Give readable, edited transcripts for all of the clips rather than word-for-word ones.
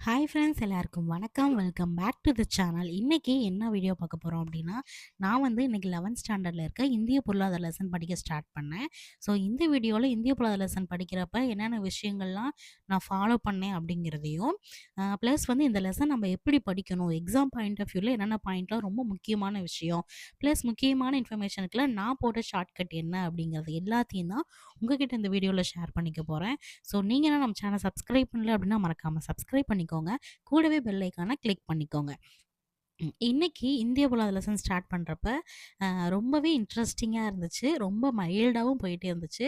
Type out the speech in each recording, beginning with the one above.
Hi friends எல்லாருக்கும் வணக்கம். Welcome back to the channel. இன்னைக்கு என்ன வீடியோ பார்க்க போறோம் அப்படின்னா, நான் வந்து இன்னைக்கு 11த் ஸ்டாண்டர்ட்ல இருக்க இந்திய பொருளாதார லெசன் படிக்க ஸ்டார்ட் பண்ணேன். ஸோ இந்த வீடியோல இந்திய பொருளாதார லெசன் படிக்கிறப்ப என்னென்ன விஷயங்கள்லாம் நான் ஃபாலோ பண்ணேன் அப்படிங்கிறதையும், ப்ளஸ் வந்து இந்த லெசன் நம்ம எப்படி படிக்கணும், எக்ஸாம் பாயிண்ட் ஆஃப் வியூல என்னென்ன பாயிண்ட்லாம் ரொம்ப முக்கியமான விஷயம், ப்ளஸ் முக்கியமான இன்ஃபர்மேஷனுக்குலாம் நான் போட்ட ஷார்ட்கட் என்ன அப்படிங்கிறது எல்லாத்தையும் தான் உங்ககிட்ட இந்த வீடியோல ஷேர் பண்ணிக்க போறேன். ஸோ நீங்க என்ன நம்ம சேனல் சப்ஸ்கிரைப் பண்ணல அப்படின்னா மறக்காம சப்ஸ்கிரைப் பண்ணிக்கோங்க. கூடவே பெல் ஐகான கிளிக் பண்ணிக்கோங்க. இன்னைக்கு இந்திய பொருளாதார லெசன் ஸ்டார்ட் பண்றப்ப, ரொம்பவே இன்ட்ரஸ்டிங்கா இருந்துச்சு. ரொம்ப மைல்டாவும் போயிட்டே இருந்துச்சு.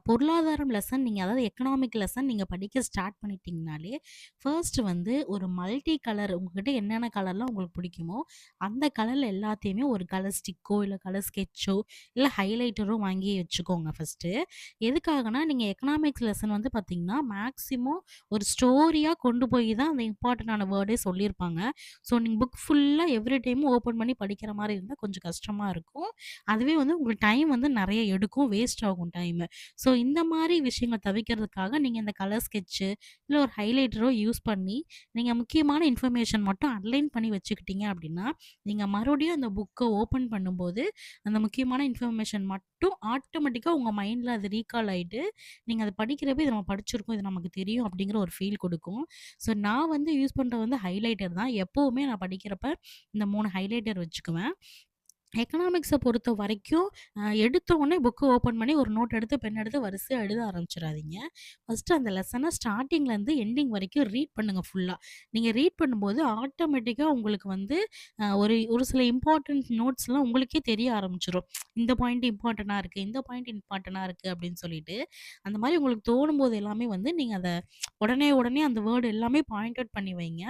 பொருளாதாரம் லெசன் நீங்க அதாவது எக்கனாமிக் லெசன் நீங்க படிக்க ஸ்டார்ட் பண்ணிட்டீங்கனாலே, ஃபர்ஸ்ட் வந்து ஒரு மல்டி கலர் உங்ககிட்ட என்னென்ன கலர்லாம் உங்களுக்கு பிடிக்குமோ, அந்த கலர்ல எல்லாத்தையுமே ஒரு கலர் ஸ்டிக்கோ, இல்ல கலர் ஸ்கெட்சோ, இல்ல ஹைலைட்டரோ வாங்கி வச்சுக்கோங்க ஃபர்ஸ்ட்டு. எதுக்காகன்னா, நீங்க எக்கனாமிக்ஸ் லெசன் வந்து பார்த்தீங்கன்னா, மேக்ஸிமம் ஒரு ஸ்டோரியா கொண்டு போய் தான் அந்த இம்பார்ட்டன்டான வேர்டே சொல்லியிருப்பாங்க. ஸோ நீங்க புக் ஃபுல்லா எவ்ரி டைமும் ஓப்பன் பண்ணி படிக்கிற மாரி இருந்தா கொஞ்சம் கஷ்டமா இருக்கும். அதுவே வந்து உங்களுக்கு டைம் வந்து நெறைய எடுக்கும். வேஸ்ட் ஆகும் டைமு. ஸோ இந்த மாரி விஷயங்கள தவிர்க்கிறதுக்காக நீங்க இந்த கலர் ஸ்கெட்சு, இல்ல ஒரு ஹைலைட்டரோ யூஸ் பண்ணி, நீங்க முக்கியமான இன்ஃபர்மேஷன் மட்டும் அண்டர்லைன் பண்ணி வச்சுக்கிட்டீங்க அப்டின்னா, நீங்க மறுபடியும் அந்த புக்க ஓப்பன் பண்ணும்போது, அந்த முக்கியமான இன்ஃபர்மேஷன் மட்டும் ஆட்டோமேட்டிக்கா உங்க மைண்ட்ல அது ரீகால் ஆயிட்டு, நீங்க அத படிக்கிறப்ப இது நம்ம படிச்சிருக்கோம், இது நமக்கு தெரியும் அப்டிங்கிற ஒரு ஃபீல் குடுக்கும். ஸோ நான் வந்து யூஸ் பண்றது வந்து ஹைலைட்டர் தான். எப்பவுமே நான் படிக்கிறப்ப இந்த 3 ஹைலைட்டர் வச்சுக்குவேன். எக்கனாமிக்ஸ பொறுத்த வரைக்கும், எடுத்த உடனே புக்க ஓப்பன் பண்ணி ஒரு நோட் எடுத்து, பென் எடுத்து வரிசையா எழுத ஆரம்பிச்சுறாதீங்க. ஃபர்ஸ்ட்டு அந்த லெசன ஸ்டார்ட்டிங்லேருந்து எண்டிங் வரைக்கும் ரீட் பண்ணுங்க ஃபுல்லா. நீங்க ரீட் பண்ணும்போது ஆட்டோமேட்டிக்கா உங்களுக்கு வந்து ஒரு ஒரு சில இம்பார்ட்டன்ட் நோட்ஸ்லாம் உங்களுக்கே தெரிய ஆரம்பிச்சுரும். இந்த பாயிண்ட் இம்பார்ட்டன்ட்டா இருக்கு, இந்த பாயிண்ட் இம்பார்ட்டன்ட்டா இருக்கு அப்படின்னு சொல்லிட்டு, அந்த மாரி உங்களுக்கு தோணும்போது எல்லாமே வந்து நீங்க அத உடனே உடனே அந்த வேர்ட் எல்லாமே பாயிண்ட் அவுட் பண்ணி வைங்க.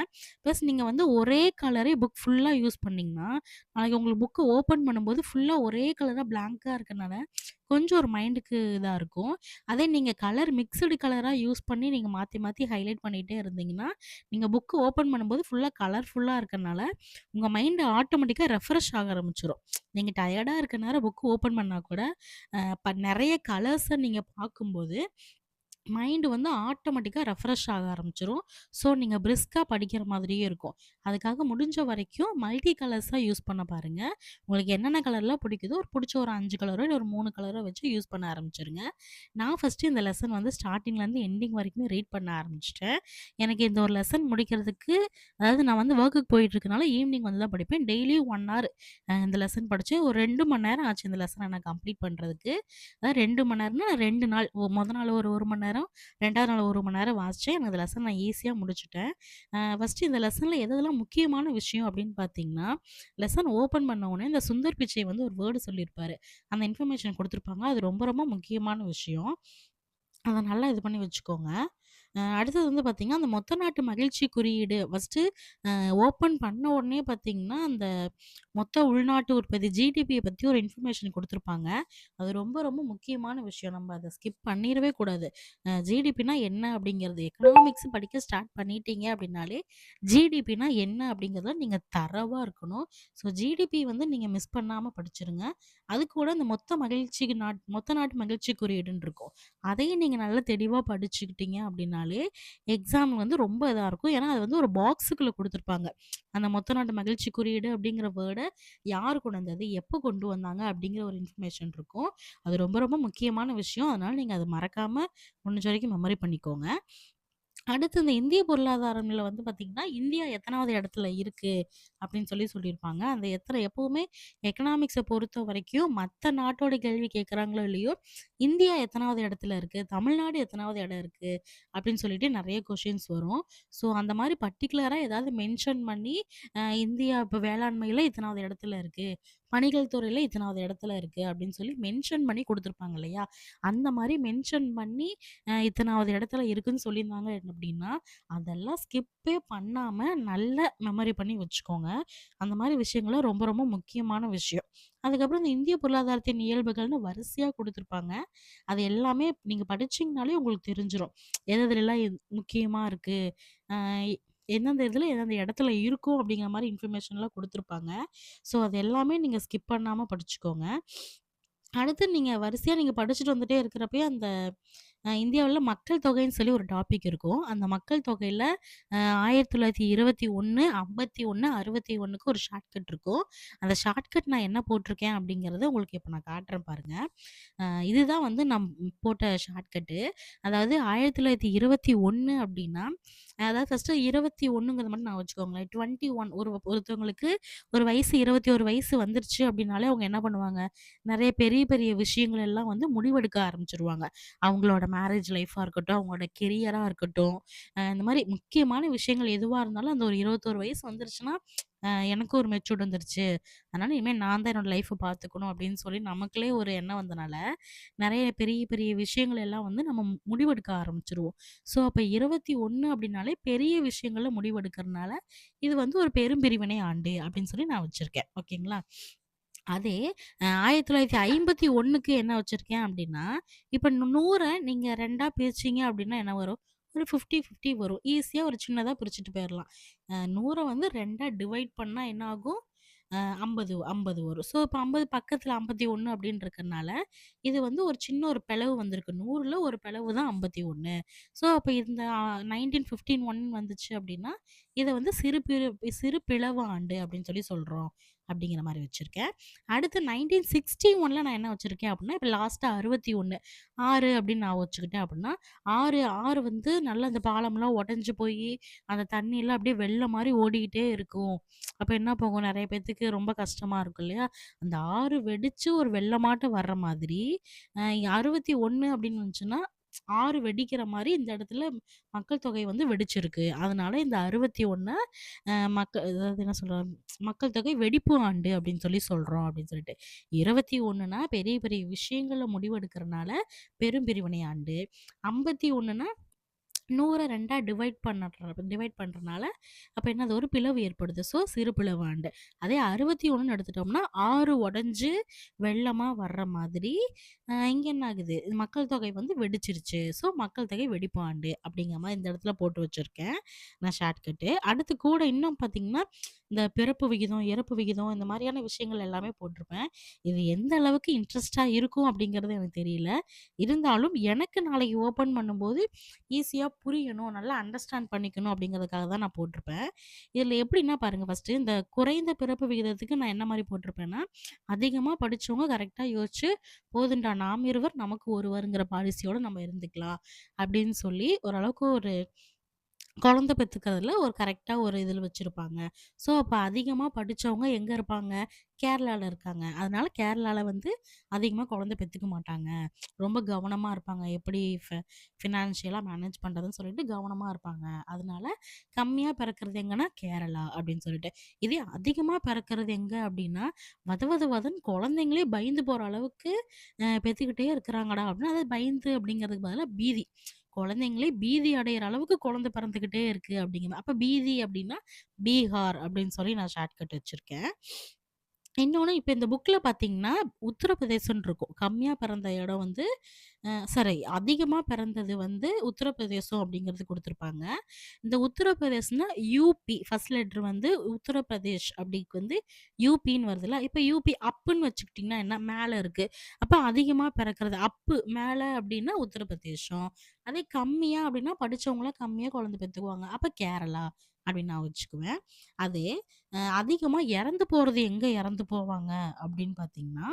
ப்ளஸ் நீங்க வந்து ஒரே கலரே புக் ஃபுல்லா யூஸ் பண்ணீங்கன்னா, நாளைக்கு உங்களுக்கு புக்க ஓப்பன் பண்ணும்போது ஃபுல்லா ஒரே கலரா பிளாங்க்கா இருக்கனால, கொஞ்சம் ஒரு மைண்டுக்கு இதா இருக்கும். அதே நீங்க கலர் மிக்ஸ்டு கலரா யூஸ் பண்ணி நீங்க மாத்தி மாத்தி ஹைலைட் பண்ணிட்டே இருந்தீங்கன்னா, நீங்க புக் ஓப்பன் பண்ணும்போது ஃபுல்லா கலர்ஃபுல்லா இருக்கனால, உங்க மைண்ட் ஆட்டோமேட்டிக்கா ரெஃப்ரெஷ் ஆக ஆரம்பிச்சுரும். நீங்க டயர்டா இருக்க நேரம் புக் ஓப்பன் பண்ணா கூட, நெறைய கலர்ஸ நீங்க பார்க்கும்போது மைண்ட் வந்து ஆட்டோமேட்டிக்கா ரெஃப்ரெஷ் ஆக ஆரம்பிச்சுரும். ஸோ, நீங்க பிரிஸ்கா படிக்கிற மாதிரியே இருக்கும். அதுக்காக முடிஞ்ச வரைக்கும் மல்டி கலர்ஸா யூஸ் பண்ண பாருங்க. உங்களுக்கு என்னென்ன கலர்லாம் பிடிக்குதோ, ஒரு புடிச்ச ஒரு 5 கலரோ, இல்ல ஒரு 3 கலரோ வச்சு யூஸ் பண்ண ஆரம்பிச்சுருங்க. நான் ஃபர்ஸ்ட்டு இந்த லெசன் வந்து ஸ்டார்ட்டிங்லேருந்து எண்டிங் வரைக்குமே ரீட் பண்ண ஆரம்பிச்சுட்டேன். எனக்கு இந்த ஒரு லெசன் முடிக்கிறதுக்கு அதாவது நான் வந்து வொர்க்குக்கு போயிட்டுருக்கனால ஈவினிங் வந்து தான் படிப்பேன். டெய்லியும் 1 ஹவர் இந்த லெசன் படிச்சேன். ஒரு 2 மணி நேரம் ஆச்சு இந்த லெசன நான் கம்ப்ளீட் பண்றதுக்கு. அதாவது 2 மணி நேரம்னா 2 நாள். மொத நாள் ஒரு 1 மணி நேரம், 2வது நாள் 1 மணி நேரம் வாசிச்சேன். எனக்கு இந்த லெசன் நான் ஈஸியா முடிச்சுட்டேன். ஃபர்ஸ்ட்டு இந்த லெசன்ல எதெல்லாம் முக்கியமான விஷயம் அப்படின்னு பார்த்தீங்கன்னா, லெசன் ஓப்பன் பண்ண உடனே இந்த சுந்தர் பிச்சை வந்து ஒரு வேர்டு சொல்லியிருப்பாரு. அந்த இன்ஃபர்மேஷன் குடுத்துருப்பாங்க. அது ரொம்ப ரொம்ப முக்கியமான விஷயம். அத நல்லா இது பண்ணி வச்சுக்கோங்க. அடுத்தது வந்து பார்த்தீங்கன்னா, அந்த மொத்த நாட்டு மகிழ்ச்சி குறியீடு ஃபர்ஸ்ட்டு ஓப்பன் பண்ண உடனே பார்த்தீங்கன்னா, அந்த மொத்த உள்நாட்டு உற்பத்தி ஜிடிபிய பத்தி ஒரு இன்ஃபர்மேஷன் குடுத்துருப்பாங்க. அது ரொம்ப ரொம்ப முக்கியமான விஷயம். நம்ம அத ஸ்கிப் பண்ணிறவே கூடாது. ஜிடிபினா என்ன அப்படிங்கிறது எக்கனாமிக்ஸ் படிக்க ஸ்டார்ட் பண்ணிட்டீங்க அப்படின்னாலே, ஜிடிபினா என்ன அப்படிங்கிறத நீங்க தரோவா இருக்கணும். ஸோ ஜிடிபி வந்து நீங்க மிஸ் பண்ணாம படிச்சுருங்க. அது கூட இந்த மொத்த நாட்டு மகிழ்ச்சி குறியீடுன்னு இருக்கும். அதையும் நீங்க நல்லா தெளிவா படிச்சுக்கிட்டீங்க அப்படின்னாலே, எக்ஸாம் வந்து ரொம்ப இதா இருக்கும். ஏன்னா, அது வந்து ஒரு பாக்ஸுக்குள்ள குடுத்துருப்பாங்க. அந்த மொத்த நாட்டு மகிழ்ச்சி குறியீடு அப்படிங்கிற வேர்ட யார் கொண்டு வந்தது? எப்போ கொண்டு வந்தாங்க? அப்படிங்கிற ஒரு இன்ஃபர்மேஷன் இருக்கும். அது ரொம்ப ரொம்ப முக்கியமான விஷயம். அதனால நீங்க அத மறக்காம முடிஞ்ச வரைக்கும் மெமரி பண்ணிக்கோங்க. அடுத்து இந்த இந்திய பொருளாதாரம்ல வந்து பார்த்தீங்கன்னா, இந்தியா எத்தனாவது இடத்துல இருக்கு அப்படின்னு சொல்லியிருப்பாங்க. அந்த எப்பவுமே எக்கனாமிக்ஸ பொறுத்தவரைக்கும் மத்த நாட்டோட கேள்வி கேட்குறாங்களோ இல்லையோ, இந்தியா எத்தனாவது இடத்துல இருக்கு? தமிழ்நாடு எத்தனாவது இடம் இருக்கு? அப்படின்னு சொல்லிட்டு நெறைய கொஸ்டின்ஸ் வரும். ஸோ அந்த மாரி பர்ட்டிகுலரா ஏதாவது மென்ஷன் பண்ணி, இந்தியா இப்ப வேளாண்மையில இத்தனாவது இடத்துல இருக்கு. பணிகள் துறையில இத்தனாவது இடத்துல இருக்கு அப்படின்னு சொல்லி மென்ஷன் பண்ணி குடுத்துருப்பாங்க இல்லையா? அந்த மாரி மென்ஷன் பண்ணி இத்தனாவது இடத்துல இருக்குன்னு சொல்லியிருந்தாங்க அப்படின்னா, அதெல்லாம் ஸ்கிப்பே பண்ணாம நல்லா மெமரி பண்ணி வச்சுக்கோங்க. அந்த மாரி விஷயங்கள்லாம் ரொம்ப ரொம்ப முக்கியமான விஷயம். அதுக்கப்புறம் இந்த இந்திய பொருளாதாரத்தின் இயல்புகள்னு வரிசையா குடுத்துருப்பாங்க. அது எல்லாமே நீங்க படிச்சீங்கனாலே உங்களுக்கு தெரிஞ்சிரும். எது எதுலலாம் முக்கியமா இருக்கு. அ எந்தெந்த இதுல எந்தெந்த இடத்துல இருக்கும் அப்படிங்கிற மாரி இன்ஃபர்மேஷன்லாம் குடுத்துருப்பாங்க. ஸோ அது எல்லாமே நீங்க ஸ்கிப் பண்ணாம படிச்சுக்கோங்க. அடுத்து நீங்க வரிசையா நீங்க படிச்சுட்டு வந்துட்டே இருக்கிறப்பயே அந்த இந்தியாவுல மக்கள் தொகைன்னு சொல்லி ஒரு டாபிக் இருக்கும். அந்த மக்கள் தொகையில 1921, 51, 61க்கு ஒரு ஷார்ட்கட் இருக்கும். அந்த ஷார்ட்கட் நான் என்ன போட்டிருக்கேன் அப்படிங்கிறத உங்களுக்கு இப்ப நான் காட்டுறேன் பாருங்க. இதுதான் வந்து நான் போட்ட ஷார்ட்கட்டு. அதாவது 1921 அப்படின்னா, அதாவது ஃபர்ஸ்ட்டு 21ங்கிறத மட்டும் நான் வச்சுக்கோங்களேன். 21 ஒருத்தவங்களுக்கு ஒரு வயசு 21 வயசு வந்துருச்சு அப்படின்னாலே அவங்க என்ன பண்ணுவாங்க, நெறைய பெரிய பெரிய விஷயங்கள் எல்லாம் வந்து முடிவெடுக்க ஆரம்பிச்சுருவாங்க. அவங்களோட மேரேஜ் லைஃபா இருக்கட்டும், அவங்களோட கெரியரா இருக்கட்டும், இந்த மாரி முக்கியமான விஷயங்கள் எதுவா இருந்தாலும் அந்த ஒரு 21 வயசு வந்துருச்சுன்னா, எனக்கும் ஒரு மெச்சூர்ட் வந்துருச்சு. அதனால இனிமே நான் தான் என்னோட லைஃப்ப பார்த்துக்கணும் அப்படின்னு சொல்லி நமக்குள்ளே ஒரு எண்ணம் வந்தனால, நெறைய பெரிய பெரிய விஷயங்கள் எல்லாம் வந்து நம்ம முடிவெடுக்க ஆரம்பிச்சுருவோம். ஸோ அப்ப 21 அப்படின்னாலே பெரிய விஷயங்கள்ல முடிவெடுக்கிறனால, இது வந்து ஒரு பெரும்பிரிவினை ஆண்டு அப்படின்னு சொல்லி நான் வச்சிருக்கேன். ஓகேங்களா? அதே 1951க்கு என்ன வச்சிருக்கேன் அப்டின்னா, இப்ப 100 நீங்க 2ஆ பிரிச்சீங்க அப்டின்னா என்ன வரும்? ஒரு 50, 50 வரும். ஈஸியா ஒரு சின்னதா பிரிச்சுட்டு போயிரலாம். 100 வந்து 2ஆ டிவைட் பண்ணா என்ன ஆகும்? 50 50 வரும். ஸோ, இப்ப 50 பக்கத்துல 51 அப்டின்னு இருக்கறனால, இது வந்து ஒரு சின்ன ஒரு பிளவு வந்திருக்கு. 100ல ஒரு பிளவு தான் 51. ஸோ, அப்ப இந்த 1951 வந்துச்சு அப்டின்னா, இத வந்து சிறு பிளவு ஆண்டு அப்டின்னு சொல்லி சொல்றோம். அப்டிங்கிற மாரி வச்சிருக்கேன். அடுத்து 1961ல நான் என்ன வச்சிருக்கேன் அப்டின்னா, இப்ப லாஸ்ட்டா 61 6 அப்டின்னு நான் வச்சுக்கிட்டேன் அப்டின்னா, 6 வந்து நல்லா அந்த பாலம்லாம் உடைஞ்சு போயி, அந்த தண்ணிலாம் அப்டியே வெள்ளம் மாரி ஓடிக்கிட்டே இருக்கும். அப்ப என்ன போகும் நெறைய பேத்துக்கு ரொம்ப கஷ்டமா இருக்கும் இல்லையா? அந்த ஆறு வெடிச்சு ஒரு வெள்ளமாட்டம் வர்ற மாதிரி, அ 61 அப்டின்னு வந்துச்சுன்னா, ஆறு வெடிக்கிற மாரி இந்த இடத்துல மக்கள் தொகை வந்து வெடிச்சிருக்கு. அதனால இந்த 61 அதாவது என்ன சொல்றது? மக்கள் தொகை வெடிப்பு ஆண்டு அப்படின்னு சொல்லி சொல்றோம் அப்படின்னு சொல்லிட்டு. 21னா பெரிய பெரிய விஷயங்கள்ல முடிவெடுக்கிறனால பெரும்பிரிவினை ஆண்டு. 51னா 100 2ஆ டிவைட் பண்றனால, அப்ப என்னது ஒரு பிளவு ஏற்படுது. ஸோ, சிறு பிளவு ஆண்டு. அதே 61ன்னு எடுத்துட்டோம்னா, 6 உடைஞ்சு வெள்ளமா வர்ற மாதிரி, இங்க என்ன ஆகுது? மக்கள் தொகை வந்து வெடிச்சிருச்சு. ஸோ, மக்கள் தொகை வெடிப்பு ஆண்டு அப்படிங்கிற மாரி இந்த இடத்துல போட்டு வச்சிருக்கேன். நான் ஷார்ட்கட்டு. அடுத்து கூட இன்னும் பார்த்தீங்கன்னா, இந்த பிறப்பு விகிதம், இறப்பு விகிதம் இந்த மாரியான விஷயங்கள் எல்லாமே போட்டிருப்பேன். இது எந்த அளவுக்கு இன்ட்ரெஸ்ட்டா இருக்கும் அப்படிங்கிறது எனக்கு தெரியல. இருந்தாலும் எனக்கு நாளைக்கு ஓப்பன் பண்ணும்போது ஈஸியா புரியணும், நல்லா அண்டர்ஸ்டாண்ட் பண்ணிக்கணும் அப்படிங்கிறதுக்காக தான் நான் போட்டிருப்பேன். இதில எப்படின்னா பாருங்க ஃபர்ஸ்ட்டு இந்த குறைந்த பிறப்பு விகிதத்துக்கு நான் என்ன மாரி போட்டிருப்பேன்னா, அதிகமா படிச்சவங்க கரெக்ட்டா யோசிச்சு, "போதும்டா நாம் இருவர் நமக்கு ஒருவர்ங்கிற பாலிசியோட நம்ம இருந்துக்கலாம்." அப்படின்னு சொல்லி ஓரளவுக்கு ஒரு குழந்தை பெத்துக்கிறதுல ஒரு கரெக்ட்டா ஒரு இதில வச்சிருப்பாங்க. ஸோ, அப்ப அதிகமா படிச்சவங்க எங்க இருப்பாங்க? கேரளால இருக்காங்க. அதனால கேரளால வந்து அதிகமா குழந்தை பெத்துக்க மாட்டாங்க. ரொம்ப கவனமா இருப்பாங்க. எப்படி ஃபினான்ஷியலா மேனேஜ் பண்றதுன்னு சொல்லிட்டு கவனமா இருப்பாங்க. அதனால கம்மியா பிறக்கிறது எங்கன்னா கேரளா அப்படின்னு சொல்லிட்டு. இதே அதிகமா பிறக்கிறது எங்க அப்படின்னா, வத வத வதன்னு குழந்தைங்களே பயந்து போற அளவுக்கு பெத்துக்கிட்டே இருக்கிறாங்கடா அப்படின்னா, அதாவது பயந்து அப்படிங்கிறதுக்கு பதிலா பீதி. குழந்தைங்களே பீதி அடையிற அளவுக்கு குழந்தை பிறந்துகிட்டே இருக்கு அப்படிங்கிற அப்ப பீதி அப்படின்னா, பீகார் அப்படின்னு சொல்லி நான் ஷார்ட்கட் வச்சிருக்கேன். இன்னொன்னு இப்ப இந்த புக்ல பார்த்தீங்கன்னா, உத்தரப்பிரதேசம்ன்னு இருக்கும். கம்மியா பிறந்த இடம் வந்து சாரி அதிகமா பிறந்தது வந்து உத்தரப்பிரதேசம் அப்படிங்கிறது குடுத்துருப்பாங்க. இந்த உத்தரப்பிரதேசம்னா யூபி ஃபர்ஸ்ட் லெட்டர் வந்து உத்தரப்பிரதேஷ் அப்படிக்கு வந்து யூபின்னு வருதுல்ல. இப்ப யூபி அப்புன்னு வச்சுக்கிட்டீங்கன்னா என்ன மேல இருக்கு. அப்ப அதிகமா பிறக்கிறது அப்பு மேல அப்படின்னா உத்தரப்பிரதேசம். அதே கம்மியா அப்படின்னா படிச்சவங்கலாம் கம்மியா குழந்தை பெத்துக்குவாங்க. அப்ப கேரளா அப்படின்னு நான் வச்சுக்குவேன். அதே அதிகமா இறந்து போறது எங்க இறந்து போவாங்க அப்படின்னு பார்த்தீங்கன்னா,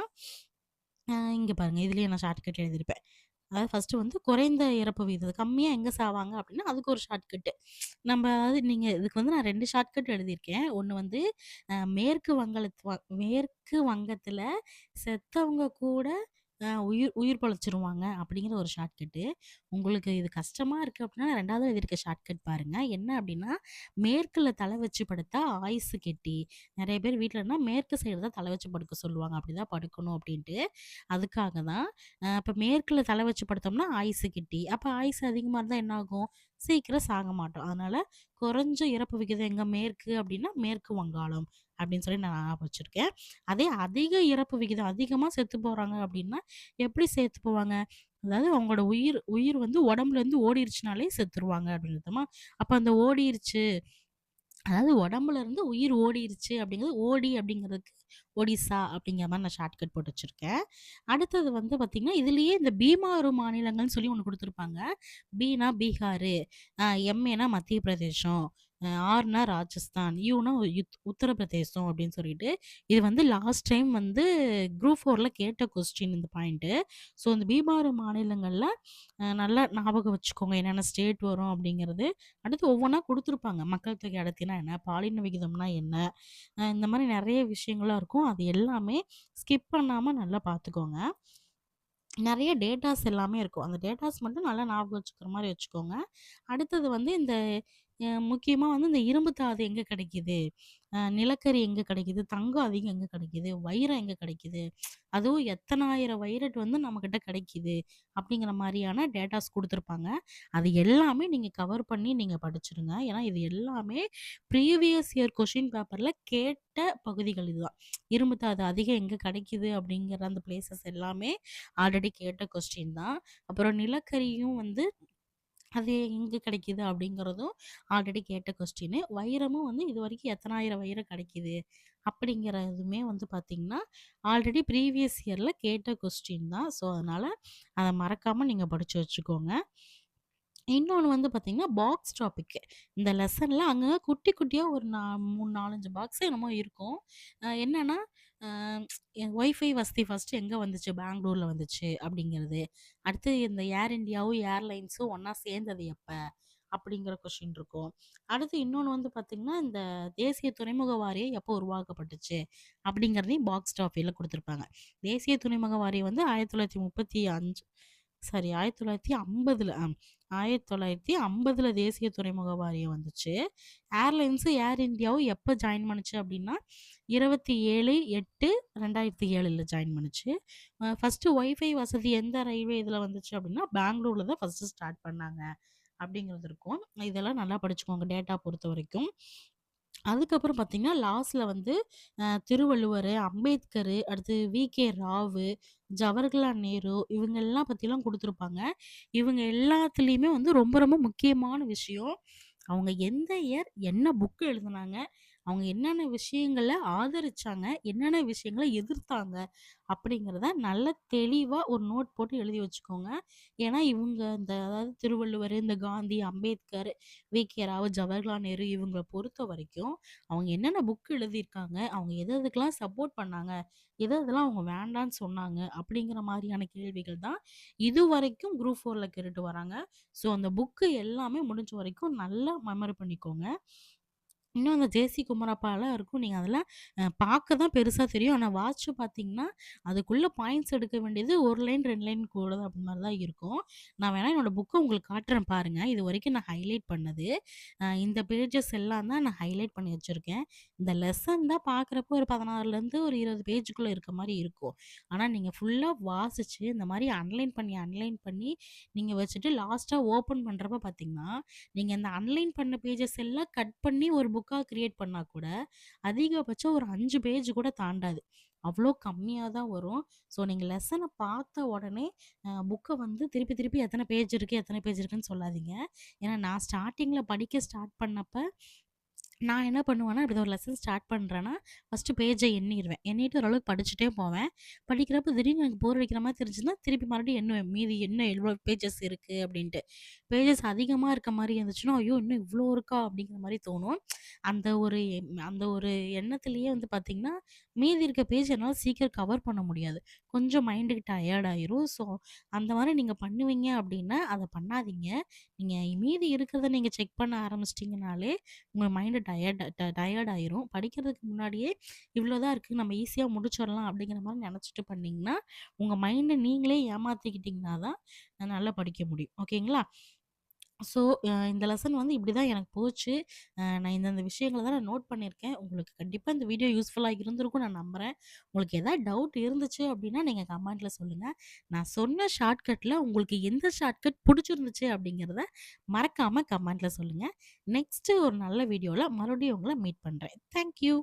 இங்க பாருங்க இதுலயே நான் ஷார்ட்கட் எழுதியிருப்பேன். அதாவது ஃபர்ஸ்ட்டு வந்து குறைந்த இறப்பு விகிதம். கம்மியா எங்க சாவாங்க அப்டின்னா, அதுக்கு ஒரு ஷார்ட்கட்டு. அதாவது நீங்க இதுக்கு வந்து நான் 2 ஷார்ட்கட் எழுதியிருக்கேன். ஒண்ணு வந்து மேற்கு வங்கத்தில செத்தவங்க கூட உயிர் உயிர் பொழச்சுருவாங்க அப்படிங்கிற ஒரு ஷார்ட்கட்டு. உங்களுக்கு இது கஷ்டமா இருக்கு அப்படின்னா, 2வது எழுதியிருக்க ஷார்ட்கட் பாருங்க. என்ன அப்படின்னா, மேற்குல தல வச்சு படுத்தா ஆயுசு கெட்டி. நெறைய பேர் வீட்லனா மேற்கு சைடு தான் தல வச்சு படுக்க சொல்லுவாங்க. அப்படிதான் படுக்கணும் அப்படின்ட்டு. அதுக்காக தான். அப்ப மேற்குல தல வச்சு படுத்தோம்னா ஆயுசு கிட்டி. அப்ப ஆயுசு அதிகமா இருந்தா என்ன ஆகும்? சீக்கிரம் சாக மாட்டோம். அதனால குறைஞ்ச இறப்பு விகிதம் எங்க மேற்கு அப்டின்னா, மேற்கு வங்காளம் அப்டின்னு சொல்லி நான் ஞாபகம் வச்சிருக்கேன். அதே அதிக இறப்பு விகிதம் அதிகமா செத்து போறாங்க அப்டின்னா, எப்படி செத்து போவாங்க? அதாவது அவங்களோட உயிர் உயிர் வந்து உடம்புலேருந்து ஓடிருச்சுனாலே செத்துருவாங்க அப்டின்னு அர்த்தமா. அப்ப அந்த ஓடிருச்சு அதாவது உடம்புல இருந்து உயிர் ஓடிருச்சு அப்படிங்கிறது ஓடி அப்படிங்கிறதுக்கு ஒடிசா அப்படிங்கிற மாரி நான் ஷார்ட்கட் போட்டு வச்சிருக்கேன். அடுத்தது வந்து பார்த்தீங்கன்னா, இதுலயே இந்த பீமாறு மாநிலங்கள்னு சொல்லி ஒண்ணு குடுத்துருப்பாங்க. பீனா பீகாரு, எம்ஏனா மத்திய பிரதேசம், ஆர்னா ராஜஸ்தான், யூனா உத்தரப்பிரதேசம் அப்படின்னு சொல்லிட்டு, இது வந்து லாஸ்ட் டைம் வந்து குரூப் 4ல கேட்ட கொஸ்டின் இந்த பாயிண்ட்டு. ஸோ இந்த பீமாறு மாநிலங்கள்ல நல்லா ஞாபகம் வச்சுக்கோங்க. என்னென்ன ஸ்டேட் வரும் அப்படிங்கிறது. அடுத்து ஒவ்வொன்னா குடுத்துருப்பாங்க. மக்கள் தொகை அடர்த்தினா என்ன? பாலின விகிதம்னா என்ன? இந்த மாரி நெறைய விஷயங்கள்லாம் இருக்கும். அது எல்லாமே ஸ்கிப் பண்ணாம நல்லா பார்த்துக்கோங்க. நெறைய டேட்டாஸ் எல்லாமே இருக்கும். அந்த டேட்டாஸ் மட்டும் நல்லா ஞாபகம் வச்சுக்கிற மாரி வச்சுக்கோங்க. அடுத்தது வந்து இந்த முக்கியமா வந்து இந்த இரும்பு தாது எங்க கிடைக்குது? நிலக்கரி எங்க கிடைக்குது? தங்கம் அதிகம் எங்க கிடைக்குது? வைரம் எங்க கிடைக்குது? அதுவும் எத்தனாயிரம் வைரட் வந்து நம்மகிட்ட கிடைக்குது? அப்படிங்கிற மாரியான டேட்டாஸ் குடுத்துருப்பாங்க. அது எல்லாமே நீங்க கவர் பண்ணி நீங்க படிச்சுருங்க. ஏன்னா இது எல்லாமே ப்ரீவியஸ் இயர் கொஸ்டின் பேப்பர்ல கேட்ட பகுதிகள் இதுதான். இரும்பு தாது அதிகம் எங்க கிடைக்குது? அப்படிங்கிற அந்த பிளேஸஸ் எல்லாமே ஆல்ரெடி கேட்ட கொஸ்டின் தான். அப்புறம் நிலக்கரியும் வந்து அது எங்க கிடைக்குது அப்படிங்கிறதும் ஆல்ரெடி கேட்ட கொஸ்டினு. வைரமும் வந்து இதுவரைக்கும் எத்தனாயிரம் வைரம் கிடைக்குது அப்படிங்கிறதுமே வந்து பார்த்தீங்கன்னா, ஆல்ரெடி ப்ரீவியஸ் இயர்ல கேட்ட கொஸ்டின் தான். ஸோ, அதனால அத மறக்காம நீங்க படிச்சு வச்சுக்கோங்க. இன்னொன்னு வந்து பார்த்தீங்கன்னா, பாக்ஸ் டாபிக். இந்த லெசன்ல அங்கங்க குட்டி குட்டியா ஒரு 3, 4, 5 பாக்ஸ் என்னமோ இருக்கும். என்னன்னா, அ ஒய்ஃபை வசதி ஃபர்ஸ்ட்டு எங்க வந்துச்சு? பெங்களூர்ல வந்துச்சு அப்படிங்கிறது. அடுத்து இந்த ஏர் இண்டியாவும், ஏர்லைன்ஸும் ஒண்ணா சேர்ந்தது எப்ப? அப்படிங்கிற கொஸ்டின் இருக்கும். அடுத்து இன்னொன்னு வந்து பார்த்தீங்கன்னா, இந்த தேசிய துறைமுக வாரியம் எப்போ உருவாக்கப்பட்டுச்சு? அப்படிங்கிறதையும் பாக்ஸ் டாபிக்ல குடுத்துருப்பாங்க. தேசிய துறைமுக வாரியம் வந்து 1935 சாரி 1950ல 1950ல தேசிய துறைமுக வாரியம் வந்துச்சு. ஏர் இண்டியாவும் எப்ப ஜாயின் பண்ணுச்சு அப்டின்னா, 27/8/2007ல ஜாயின் பண்ணுச்சு. ஃபர்ஸ்ட்டு ஒய்ஃபை வசதி எந்த ரயில்வே இதுல வந்துச்சு அப்டின்னா, பெங்களூர்ல தான் ஃபர்ஸ்ட்டு ஸ்டார்ட் பண்ணாங்க. அப்டிங்கிறது இருக்கும். இதெல்லாம் நல்லா படிச்சுக்கோங்க டேட்டா பொறுத்தவரைக்கும். அதுக்கப்புறம் பார்த்தீங்கன்னா, லாஸ்ட்ல வந்து திருவள்ளுவரு, அம்பேத்கரு, அடுத்து வி.கே. ராவு, ஜவஹர்லால் நேரு இவங்கெல்லாம் பத்திலாம் குடுத்துருப்பாங்க. இவங்க எல்லாத்துலயுமே வந்து ரொம்ப ரொம்ப முக்கியமான விஷயம், அவங்க எந்த இயர் என்ன புக் எழுதுனாங்க, அவங்க என்னென்ன விஷயங்கள ஆதரிச்சாங்க, என்னென்ன விஷயங்கள எதிர்த்தாங்க அப்படிங்கிறத நல்ல தெளிவா ஒரு நோட் போட்டு எழுதி வச்சுக்கோங்க. ஏன்னா, இவங்க இந்த அதாவது திருவள்ளுவரு, இந்த காந்தி, அம்பேத்கர், வி.கே. ராவ், ஜவஹர்லால் நேரு இவங்கள பொறுத்தவரைக்கும், அவங்க என்னென்ன புக் எழுதியிருக்காங்க, அவங்க எது எதுக்கெல்லாம் சப்போர்ட் பண்ணாங்க, எது எதெல்லாம் அவங்க வேண்டான்னு சொன்னாங்க, அப்படிங்கிற மாரியான கேள்விகள் தான் இதுவரைக்கும் குரூப் 4ல கேட்டுட்டு வராங்க. ஸோ, அந்த புக்கு எல்லாமே முடிஞ்ச வரைக்கும் நல்லா மெமரி பண்ணிக்கோங்க. இன்னும் அந்த ஜேசி குமரப்பாலாம் இருக்கும். நீங்க அதெல்லாம் பார்க்க தான் பெருசா தெரியும். ஆனா வாசிச்சு பார்த்தீங்கன்னா, அதுக்குள்ள பாயிண்ட்ஸ் எடுக்க வேண்டியது 1 லைன், 2 லைன் கூட தான் அப்படி மாரி தான் இருக்கும். நான் வேணா என்னோட புக்க உங்களுக்கு காட்டுறேன் பாருங்க. இதுவரைக்கும் நான் ஹைலைட் பண்ணது. இந்த பேஜஸ் எல்லாம் தான் நான் ஹைலைட் பண்ணி வச்சிருக்கேன். இந்த லெசன் தான் பார்க்குறப்போ ஒரு 16லேருந்து ஒரு 20 பேஜுக்குள்ள இருக்க மாரி இருக்கும். ஆனா நீங்க ஃபுல்லா வாசிச்சு, இந்த மாரி அன்லைன் பண்ணி நீங்க வச்சுட்டு லாஸ்ட்டா ஓப்பன் பண்றப்ப பார்த்தீங்கன்னா, நீங்க இந்த அன்லைன் பண்ண பேஜஸ் எல்லாம் கட் பண்ணி ஒரு புக்கா கிரியேட் பண்ணா கூட, அதிகபட்சம் ஒரு 5 பேஜ் கூட தாண்டாது. அவ்ளோ கம்மியா தான் வரும். ஸோ நீங்க லெசன பார்த்த உடனே புக்க வந்து திருப்பி திருப்பி எத்தன பேஜ் இருக்கு, எத்தன பேஜ் இருக்குன்னு சொல்லாதீங்க. ஏன்னா நான் ஸ்டார்ட்டிங்ல படிக்க ஸ்டார்ட் பண்ணப்ப நான் என்ன பண்ணுவேன்னா, இப்படி ஒரு லெசன் ஸ்டார்ட் பண்றேன்னா, ஃபர்ஸ்ட்டு பேஜ எண்ணிருவேன். எண்ணிட்டு ஓரளவுக்கு படிச்சுட்டே போவேன். படிக்கிறப்ப திடீர்னு எனக்கு போர் அடிக்கிற மாரி தெரிஞ்சுதுன்னா, திருப்பி மறுபடியும் எண்ணுவேன். மீதி இன்னும் எவ்வளோ பேஜஸ் இருக்கு அப்படின்ட்டு. பேஜஸ் அதிகமா இருக்க மாரி இருந்துச்சுன்னா, ஐயோ! இன்னும் இவ்ளோ இருக்கா? அப்படிங்கிற மாரி தோணும். அந்த ஒரு எண்ணத்திலேயே வந்து பார்த்தீங்கன்னா, மீதி இருக்க பேஜ் என்னால சீக்கிரம் கவர் பண்ண முடியாது. கொஞ்சம் மைண்டுக்கு டயர்ட் ஆயிரும். ஸோ, அந்த மாரி நீங்க பண்ணுவீங்க அப்படின்னா, அத பண்ணாதீங்க. நீங்க மீதி இருக்கிறத நீங்க செக் பண்ண ஆரம்பிச்சிட்டீங்கனாலே, உங்க மைண்டு டயர்ட் ஆயிரும். படிக்கிறதுக்கு முன்னாடியே இவ்வளோ தான் இருக்கு. நம்ம ஈஸியா முடிச்சிடலாம் அப்படிங்கிற மாரி நெனச்சுட்டு பண்ணீங்கன்னா, உங்க மைண்ட நீங்களே ஏமாத்திக்கிட்டீங்கன்னா தான் நல்லா படிக்க முடியும். ஓகேங்களா? ஸோ, இந்த லெசன் வந்து இப்படிதான் எனக்கு போச்சு. நான் இந்தந்த விஷயங்கள தான் நான் நோட் பண்ணியிருக்கேன். உங்களுக்கு கண்டிப்பா இந்த வீடியோ யூஸ்ஃபுல்லா இருந்திருக்கும்னு நான் நம்புறேன். உங்களுக்கு ஏதாவது டவுட் இருந்துச்சு அப்படின்னா, நீங்க கமெண்ட்ல சொல்லுங்க. நான் சொன்ன ஷார்ட்கட்ல உங்களுக்கு எந்த ஷார்ட்கட் புடிச்சிருந்துச்சு அப்படிங்கிறத மறக்காம கமெண்ட்ல சொல்லுங்க. நெக்ஸ்ட்டு ஒரு நல்ல வீடியோல மறுபடியும் உங்கள மீட் பண்றேன். Thank you.